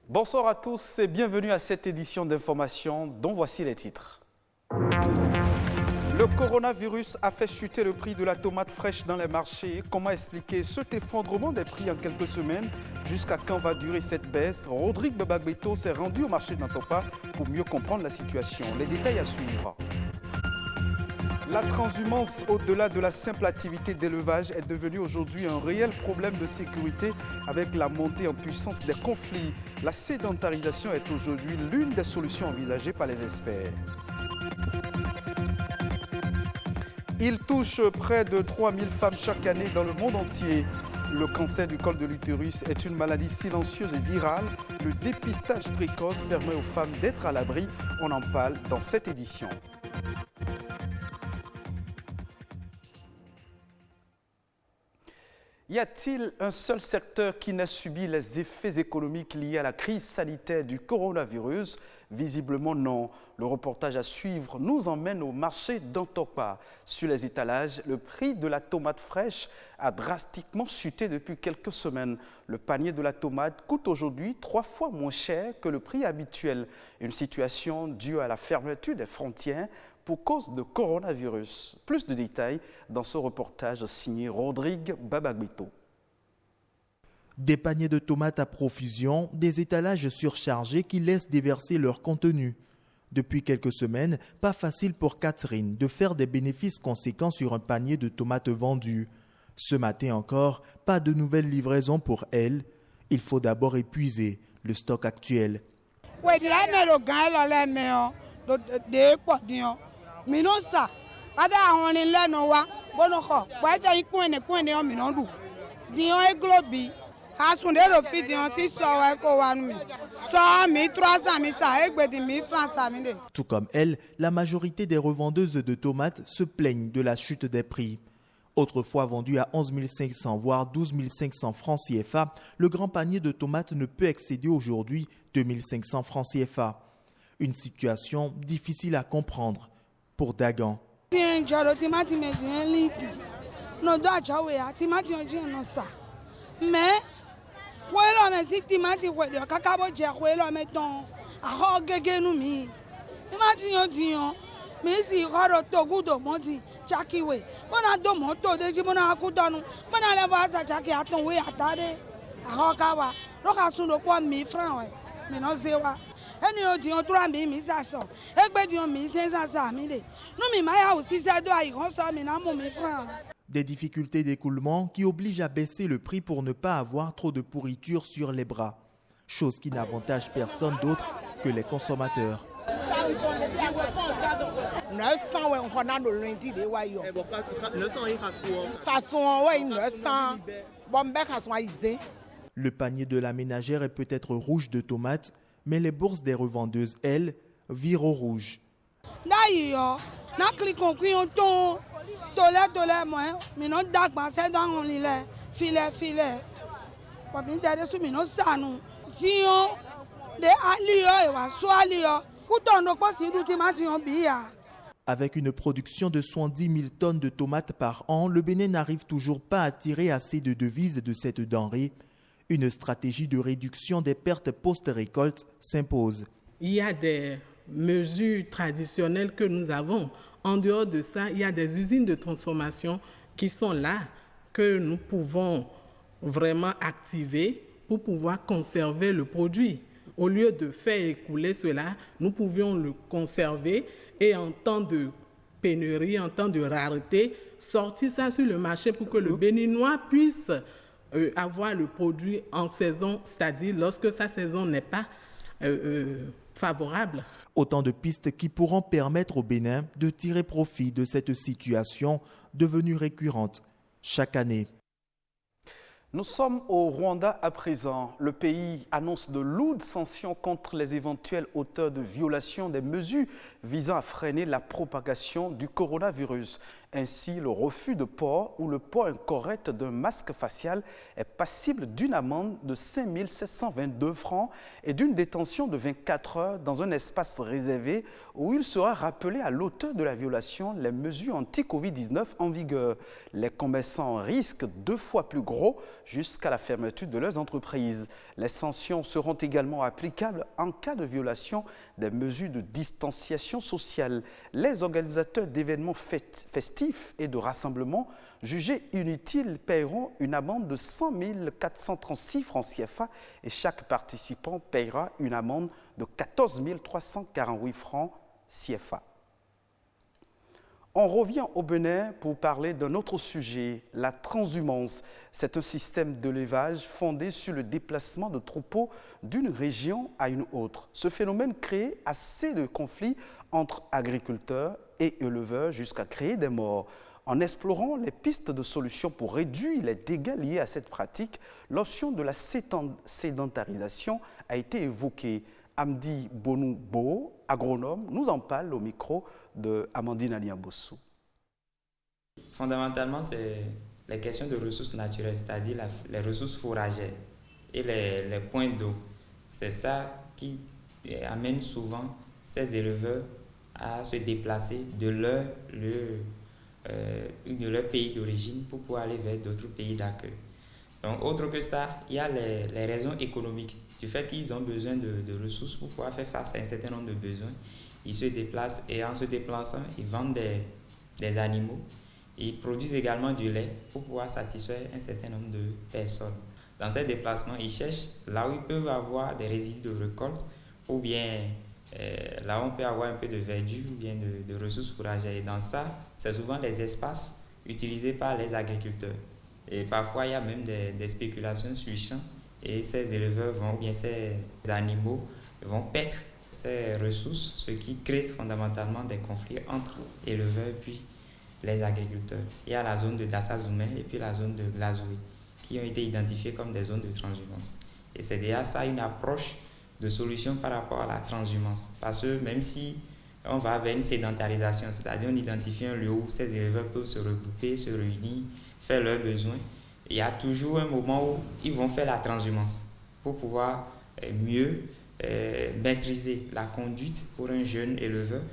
Bonsoir à tous et bienvenue à cette édition d'information dont voici les titres. Le coronavirus a fait chuter le prix de la tomate fraîche dans les marchés. Comment expliquer cet effondrement des prix en quelques semaines? Jusqu'à quand va durer cette baisse? Rodrigue Babagbeto s'est rendu au marché d'Antopa pour mieux comprendre la situation. Les détails à suivre. La transhumance au-delà de la simple activité d'élevage est devenue aujourd'hui un réel problème de sécurité avec la montée en puissance des conflits. La sédentarisation est aujourd'hui l'une des solutions envisagées par les experts. Il touche près de 3000 femmes chaque année dans le monde entier. Le cancer du col de l'utérus est une maladie silencieuse et virale. Le dépistage précoce permet aux femmes d'être à l'abri. On en parle dans cette édition. Y a-t-il un seul secteur qui n'a subi les effets économiques liés à la crise sanitaire du coronavirus? Visiblement non. Le reportage à suivre nous emmène au marché d'Antopa. Sur les étalages, le prix de la tomate fraîche a drastiquement chuté depuis quelques semaines. Le panier de la tomate coûte aujourd'hui 3 fois moins cher que le prix habituel. Une situation due à la fermeture des frontières pour cause de coronavirus. Plus de détails dans ce reportage signé Rodrigue Babagbeto. Des paniers de tomates à profusion, des étalages surchargés qui laissent déverser leur contenu. Depuis quelques semaines, pas facile pour Catherine de faire des bénéfices conséquents sur un panier de tomates vendues. Ce matin encore, pas de nouvelles livraisons pour elle. Il faut d'abord épuiser le stock actuel. Tout comme elle, la majorité des revendeuses de tomates se plaignent de la chute des prix. Autrefois vendu à 11 500 voire 12 500 francs CFA, le grand panier de tomates ne peut excéder aujourd'hui 2 500 francs CFA. Une situation difficile à comprendre pour Dagan. Des difficultés d'écoulement qui obligent à baisser le prix pour ne pas avoir trop de pourriture sur les bras. Chose qui n'avantage personne d'autre que les consommateurs. Le panier de la ménagère est peut-être rouge de tomates, mais les bourses des revendeuses, elles, virent au rouge. Avec une production de 70 000 tonnes de tomates par an, le Bénin n'arrive toujours pas à tirer assez de devises de cette denrée. Une stratégie de réduction des pertes post-récolte s'impose. Il y a des mesures traditionnelles que nous avons. En dehors de ça, il y a des usines de transformation qui sont là, que nous pouvons vraiment activer pour pouvoir conserver le produit. Au lieu de faire écouler cela, nous pouvions le conserver et en temps de pénurie, en temps de rareté, sortir ça sur le marché pour que le Béninois puisse avoir le produit en saison, c'est-à-dire lorsque sa saison n'est pas favorable. Autant de pistes qui pourront permettre au Bénin de tirer profit de cette situation devenue récurrente chaque année. Nous sommes au Rwanda à présent. Le pays annonce de lourdes sanctions contre les éventuels auteurs de violations des mesures visant à freiner la propagation du coronavirus. Ainsi, le refus de port ou le port incorrect d'un masque facial est passible d'une amende de 5 722 francs et d'une détention de 24 heures dans un espace réservé où il sera rappelé à l'auteur de la violation les mesures anti-Covid-19 en vigueur. Les commerçants risquent 2 fois plus gros jusqu'à la fermeture de leurs entreprises. Les sanctions seront également applicables en cas de violation des mesures de distanciation sociale. Les organisateurs d'événements festifs et de rassemblements jugés inutiles paieront une amende de 100 436 francs CFA et chaque participant paiera une amende de 14 348 francs CFA. On revient au Bénin pour parler d'un autre sujet, la transhumance. C'est un système d'élevage fondé sur le déplacement de troupeaux d'une région à une autre. Ce phénomène crée assez de conflits entre agriculteurs et éleveurs jusqu'à créer des morts. En explorant les pistes de solutions pour réduire les dégâts liés à cette pratique, l'option de la sédentarisation a été évoquée. Amdi Bonou-Bo, agronome, nous en parle au micro de Amandine Aliambossou. Fondamentalement, c'est les questions de ressources naturelles, c'est-à-dire les ressources fourragères et les points d'eau. C'est ça qui amène souvent ces éleveurs à se déplacer de leur pays d'origine pour pouvoir aller vers d'autres pays d'accueil. Donc, autre que ça, il y a les raisons économiques. Du fait qu'ils ont besoin de ressources pour pouvoir faire face à un certain nombre de besoins, ils se déplacent et en se déplaçant, ils vendent des animaux. Ils produisent également du lait pour pouvoir satisfaire un certain nombre de personnes. Dans ces déplacements, ils cherchent là où ils peuvent avoir des résidus de récolte ou bien là où on peut avoir un peu de verdure ou bien de ressources fourragères. Et dans ça, c'est souvent des espaces utilisés par les agriculteurs. Et parfois, il y a même des spéculations sur le champ. Et ces éleveurs ou bien ces animaux vont perdre ces ressources, ce qui crée fondamentalement des conflits entre éleveurs et puis les agriculteurs. Il y a la zone de Dassazoumé et puis la zone de Glazoué qui ont été identifiées comme des zones de transhumance. Et c'est déjà ça une approche de solution par rapport à la transhumance. Parce que même si on va vers une sédentarisation, c'est-à-dire on identifie un lieu où ces éleveurs peuvent se regrouper, se réunir, faire leurs besoins, il y a toujours un moment où ils vont faire la transhumance pour pouvoir mieux maîtriser la conduite pour un jeune éleveur,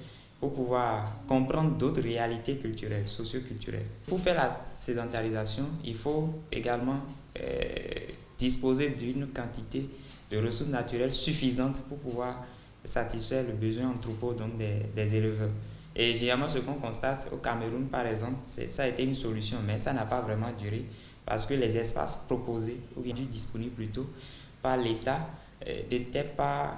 pour pouvoir comprendre d'autres réalités culturelles, socio-culturelles. Pour faire la sédentarisation, il faut également disposer d'une quantité de ressources naturelles suffisante pour pouvoir satisfaire le besoin en troupeau donc des éleveurs. Et généralement, ce qu'on constate au Cameroun, par exemple, ça a été une solution, mais ça n'a pas vraiment duré parce que les espaces proposés ou bien disponibles plutôt par l'État n'étaient pas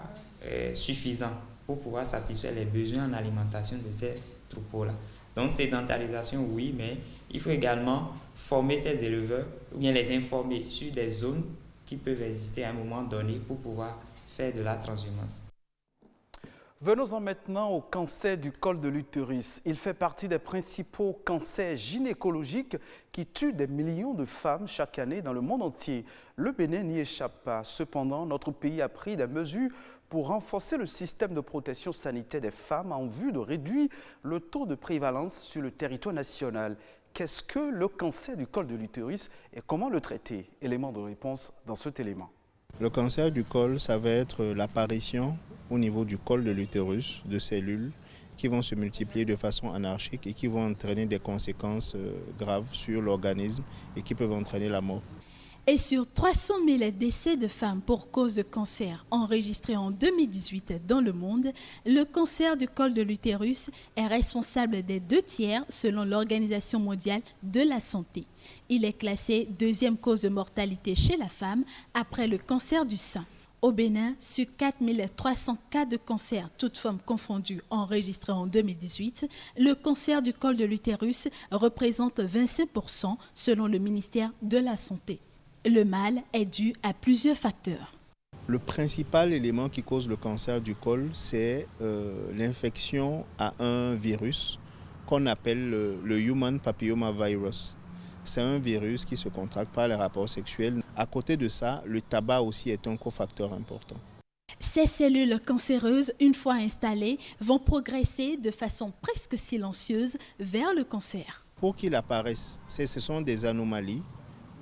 suffisants pour pouvoir satisfaire les besoins en alimentation de ces troupeaux-là. Donc, sédentarisation, oui, mais il faut également former ces éleveurs ou bien les informer sur des zones qui peuvent exister à un moment donné pour pouvoir faire de la transhumance. Venons-en maintenant au cancer du col de l'utérus. Il fait partie des principaux cancers gynécologiques qui tuent des millions de femmes chaque année dans le monde entier. Le Bénin n'y échappe pas. Cependant, notre pays a pris des mesures pour renforcer le système de protection sanitaire des femmes en vue de réduire le taux de prévalence sur le territoire national. Qu'est-ce que le cancer du col de l'utérus et comment le traiter? Élément de réponse dans cet élément. Le cancer du col, ça va être l'apparition au niveau du col de l'utérus de cellules qui vont se multiplier de façon anarchique et qui vont entraîner des conséquences graves sur l'organisme et qui peuvent entraîner la mort. Et sur 300 000 décès de femmes pour cause de cancer enregistrés en 2018 dans le monde, le cancer du col de l'utérus est responsable des 2/3 selon l'Organisation mondiale de la santé. Il est classé deuxième cause de mortalité chez la femme après le cancer du sein. Au Bénin, sur 4 300 cas de cancer, toutes formes confondues, enregistrés en 2018, le cancer du col de l'utérus représente 25% selon le ministère de la Santé. Le mal est dû à plusieurs facteurs. Le principal élément qui cause le cancer du col, c'est l'infection à un virus qu'on appelle le Human Papillomavirus. C'est un virus qui se contracte par les rapports sexuels. À côté de ça, le tabac aussi est un cofacteur important. Ces cellules cancéreuses, une fois installées, vont progresser de façon presque silencieuse vers le cancer. pour qu'il apparaisse, ce sont des anomalies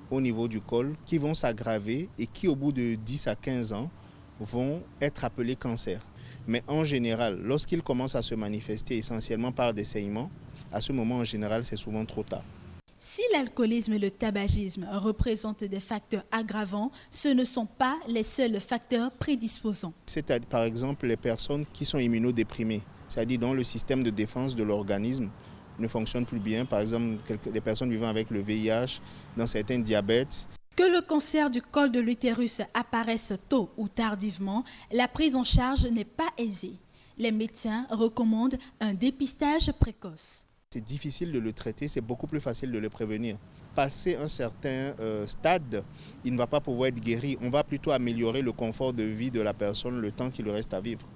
au niveau du col qui vont s'aggraver et qui au bout de 10 à 15 ans vont être appelés cancer. Mais en général, lorsqu'ils commencent à se manifester essentiellement par des saignements, à ce moment en général c'est souvent trop tard. Si l'alcoolisme et le tabagisme représentent des facteurs aggravants, ce ne sont pas les seuls facteurs prédisposants. C'est par exemple les personnes qui sont immunodéprimées, c'est-à-dire dont le système de défense de l'organisme ne fonctionne plus bien. Par exemple, des personnes vivant avec le VIH, dans certains diabètes. Que le cancer du col de l'utérus apparaisse tôt ou tardivement, la prise en charge n'est pas aisée. Les médecins recommandent un dépistage précoce. C'est difficile de le traiter, c'est beaucoup plus facile de le prévenir. Passé un certain stade, il ne va pas pouvoir être guéri. On va plutôt améliorer le confort de vie de la personne le temps qu'il lui reste à vivre.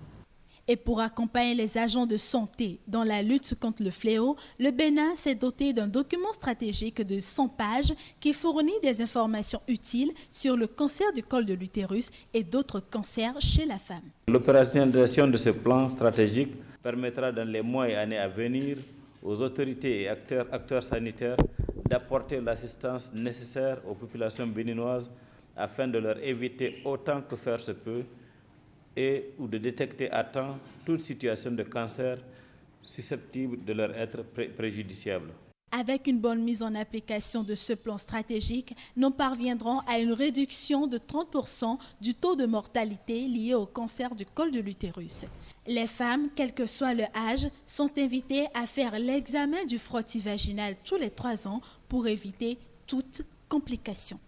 Et pour accompagner les agents de santé dans la lutte contre le fléau, le Bénin s'est doté d'un document stratégique de 100 pages qui fournit des informations utiles sur le cancer du col de l'utérus et d'autres cancers chez la femme. L'opérationnalisation de ce plan stratégique permettra dans les mois et années à venir aux autorités et acteurs sanitaires d'apporter l'assistance nécessaire aux populations béninoises afin de leur éviter autant que faire se peut ou de détecter à temps toute situation de cancer susceptible de leur être préjudiciable. Avec une bonne mise en application de ce plan stratégique, nous parviendrons à une réduction de 30% du taux de mortalité lié au cancer du col de l'utérus. Les femmes, quel que soit leur âge, sont invitées à faire l'examen du frottis vaginal tous les 3 ans pour éviter toute complication.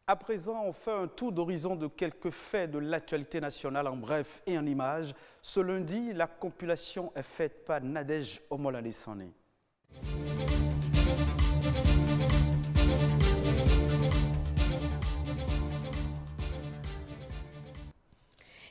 À présent, on fait un tour d'horizon de quelques faits de l'actualité nationale en bref et en images. Ce lundi, la compilation est faite par Nadège Omoladesane.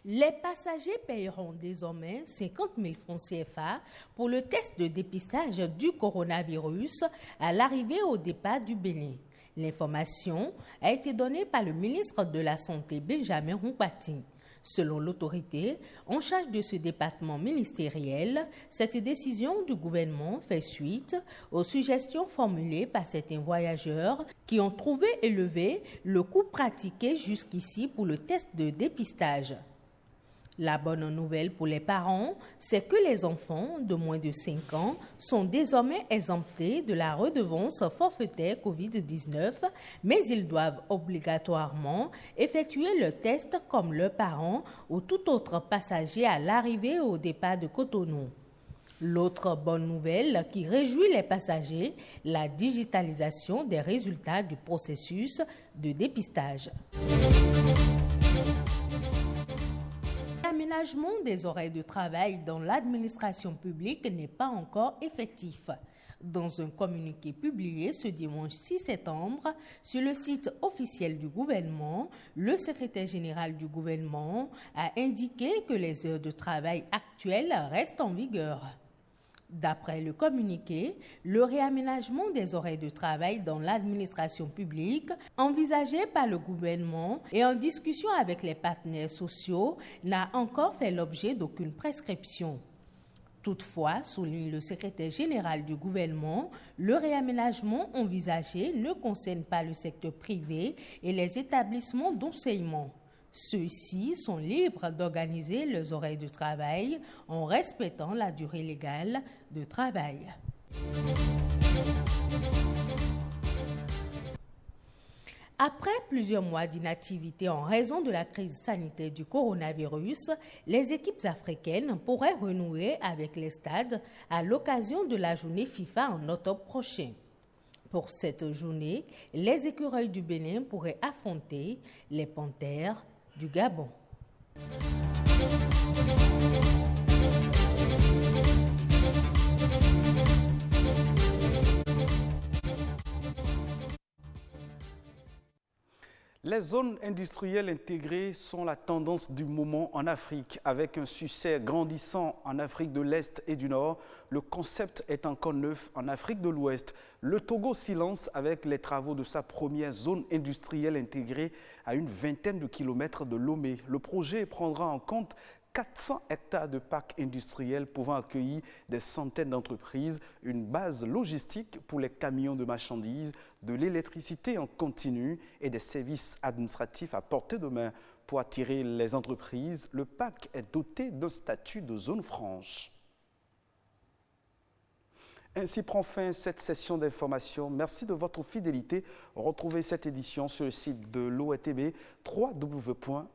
Les passagers paieront désormais 50 000 francs CFA pour le test de dépistage du coronavirus à l'arrivée au départ du Bénin. L'information a été donnée par le ministre de la Santé, Benjamin Humpati. Selon l'autorité en charge de ce département ministériel, cette décision du gouvernement fait suite aux suggestions formulées par certains voyageurs qui ont trouvé élevé le coût pratiqué jusqu'ici pour le test de dépistage. La bonne nouvelle pour les parents, c'est que les enfants de moins de 5 ans sont désormais exemptés de la redevance forfaitaire Covid-19, mais ils doivent obligatoirement effectuer le test comme leurs parents ou tout autre passager à l'arrivée au départ de Cotonou. L'autre bonne nouvelle qui réjouit les passagers, la digitalisation des résultats du processus de dépistage. L'aménagement des horaires de travail dans l'administration publique n'est pas encore effectif. Dans un communiqué publié ce dimanche 6 septembre sur le site officiel du gouvernement, le secrétaire général du gouvernement a indiqué que les heures de travail actuelles restent en vigueur. D'après le communiqué, le réaménagement des horaires de travail dans l'administration publique, envisagé par le gouvernement et en discussion avec les partenaires sociaux, n'a encore fait l'objet d'aucune prescription. Toutefois, souligne le secrétaire général du gouvernement, le réaménagement envisagé ne concerne pas le secteur privé et les établissements d'enseignement. Ceux-ci sont libres d'organiser leurs horaires de travail en respectant la durée légale de travail. Après plusieurs mois d'inactivité en raison de la crise sanitaire du coronavirus, les équipes africaines pourraient renouer avec les stades à l'occasion de la journée FIFA en octobre prochain. Pour cette journée, les écureuils du Bénin pourraient affronter les Panthères du Gabon. Les zones industrielles intégrées sont la tendance du moment en Afrique. Avec un succès grandissant en Afrique de l'Est et du Nord, le concept est encore neuf en Afrique de l'Ouest. Le Togo s'y lance avec les travaux de sa première zone industrielle intégrée à une vingtaine de kilomètres de Lomé. Le projet prendra en compte 400 hectares de parcs industriels pouvant accueillir des centaines d'entreprises, une base logistique pour les camions de marchandises, de l'électricité en continu et des services administratifs à portée de main. Pour attirer les entreprises, le parc est doté d'un statut de zone franche. Ainsi prend fin cette session d'information. Merci de votre fidélité. Retrouvez cette édition sur le site de l'ORTB, www.ortb.bj.